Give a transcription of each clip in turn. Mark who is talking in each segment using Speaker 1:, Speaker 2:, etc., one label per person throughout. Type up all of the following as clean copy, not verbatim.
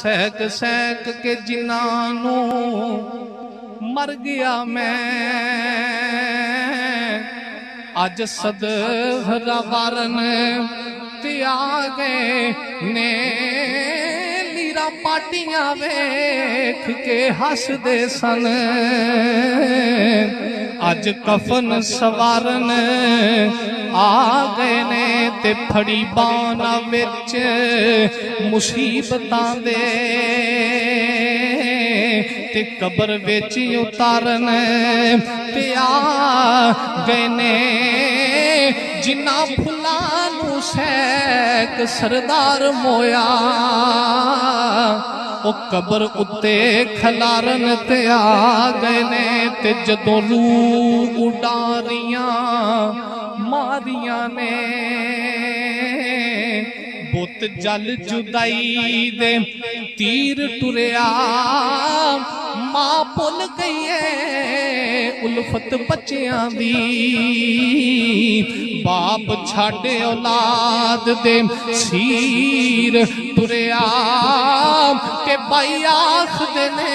Speaker 1: सहक सहक के जिन्हों मर गया मैं अज सदहरा वारन ते आ गए ने लीरा पाटियां वेख के हसदे सन अज कफन सवारन आ गए ने ते फड़ी बाना विच मुसीबतां दे ते कबर विच उतारन ते आ गए ने जिन्ना फुल्लां नूं सहक सरदार मोया ओ कबर उत्ते खलारन ते आ गए ने ते जदों रूह उडारियां मारियां ने बुत जल जुदाई दे तीर टुरिया मां भुल गई है उल्फत बच्चियां दी बाप छाड़े औलाद दे सीर टुरिया के भाई आखदे ने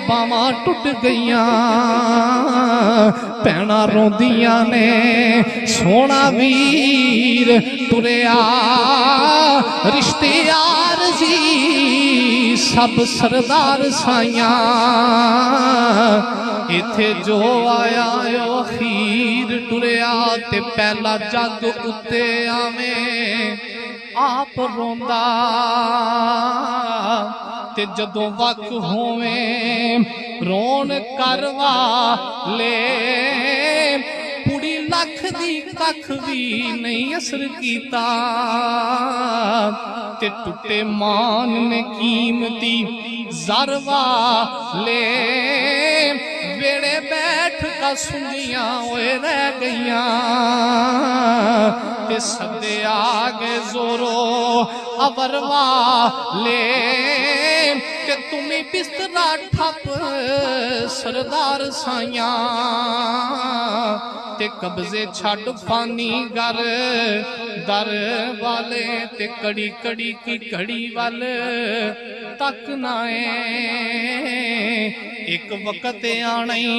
Speaker 1: बावां टुट गईयां भैणां रोंदियां ने सोना वीर टुरिया रिश्ते यार जी सब सरदार साइयां इथे जो आया ओ अखीर टुरिया ते पहला जग उत्ते आवे आप रोंदा ते जदों वक होवे रोन करवा ले कुड़ी लख दी कख भी नहीं असर कीता ते टुटे मान ने कीमती ज़रवा ले वेड़े बैठ का सुनियां ओए रह गईयां ते सदे आगे जोरो अवरवा ले के तुम्हें बिस्तरा ठप सरदार साइयां ते कब्जे छड़ फानी घर दर वाले ते कड़ी कड़ी की घड़ी वाल तक नाए एक वक्त आनी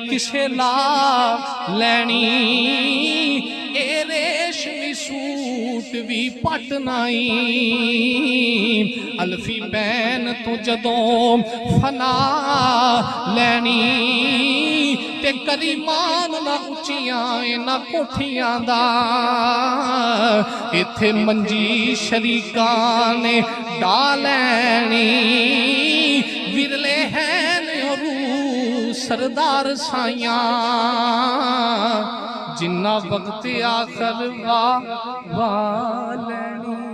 Speaker 1: किसे ला लैनी ए रेशमी सूट भी पट नाई अल्फी बैन तू जदों फना लैनी ते करीमान ना उचियां इना कोठियां दा इथे मंजी शरीकां ने डालैनी विरले हैं सरदार साइयां जिन्ना वक्त आखर वा लैनी।